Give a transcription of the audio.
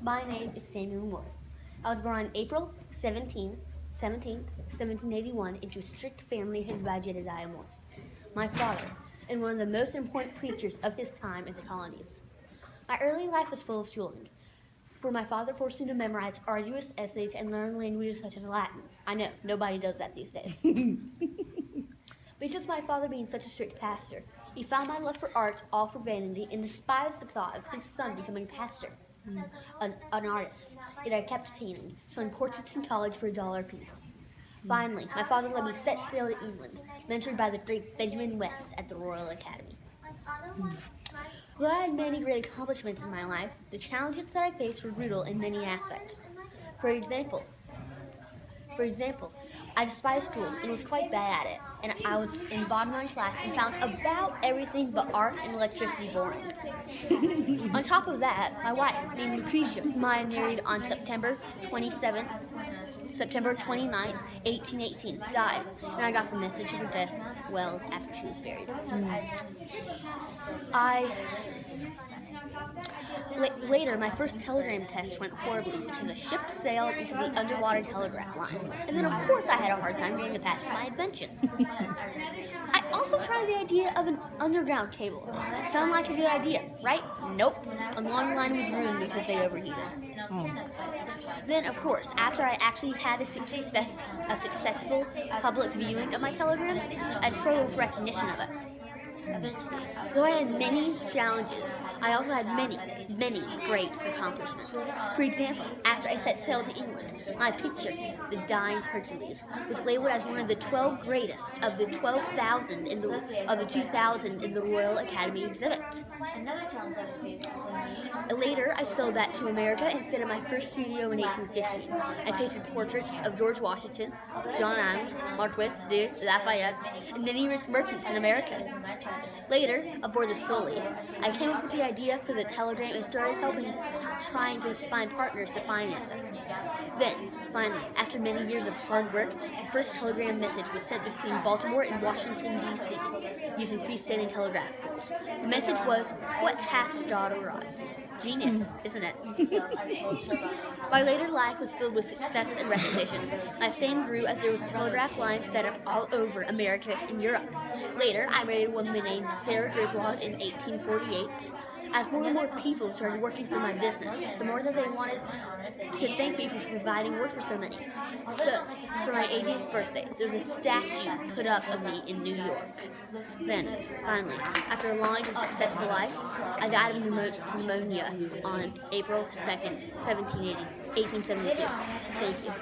My name is Samuel Morse. I was born on April 17th, 1781, into a strict family headed by Jedediah Morse, my father, and one of the most important preachers of his time in the colonies. My early life was full of schooling, for my father forced me to memorize arduous essays and learn languages such as Latin. I know, nobody does that these days. Because my father being such a strict pastor, he found my love for art all for vanity and despised the thought of his son becoming a pastor, an artist. Yet I kept painting, showing portraits in college for $1 apiece. Finally, my father let me set sail to England, mentored by the great Benjamin West at the Royal Academy. Though I had many great accomplishments in my life, the challenges that I faced were brutal in many aspects. For example, I despised school and was quite bad at it, and I was in bottom line class and found about everything but art and electricity boring. On top of that, my wife, named Lucretia, whom I married on September 29th, 1818, died, and I got the message of her death well after she was buried. Later, my first telegram test went horribly because a ship sailed into the underwater telegraph line. And then, of course, I had a hard time getting a patch for my invention. I also tried the idea of an underground cable. Sound like a good idea, right? Nope. A long line was ruined because they overheated. Then, of course, after I actually had a successful public viewing of my telegram, I struggled with recognition of it. Though I had many challenges, I also had many great accomplishments. For example, after I set sail to England, my picture, The Dying Hercules, was labeled as one of the 12 greatest of the 12,000 in the 2000 in the Royal Academy exhibit. Later, I sold that to America and fitted my first studio in 1815. I painted portraits of George Washington, John Adams, Marquis de Lafayette, and many rich merchants in America. Later, aboard the Sully, I came up with the idea for the telegram and started trying to find partners to finance it. Then, finally, after many years of hard work, the first telegram message was sent between Baltimore and Washington, D.C., using freestanding telegraph poles. The message was, "What hath God wrought?" Genius, isn't it? My later life was filled with success and recognition. My fame grew as there was telegraph line fed up all over America and Europe. Later, I married a woman named Sarah Griswold in 1848. As more and more people started working for my business, the more that they wanted to thank me for providing work for so many. So, for my 80th birthday, there's a statue put up of me in New York. Then, finally, after a long and successful life, I died of pneumonia on April 2nd, 1872. Thank you.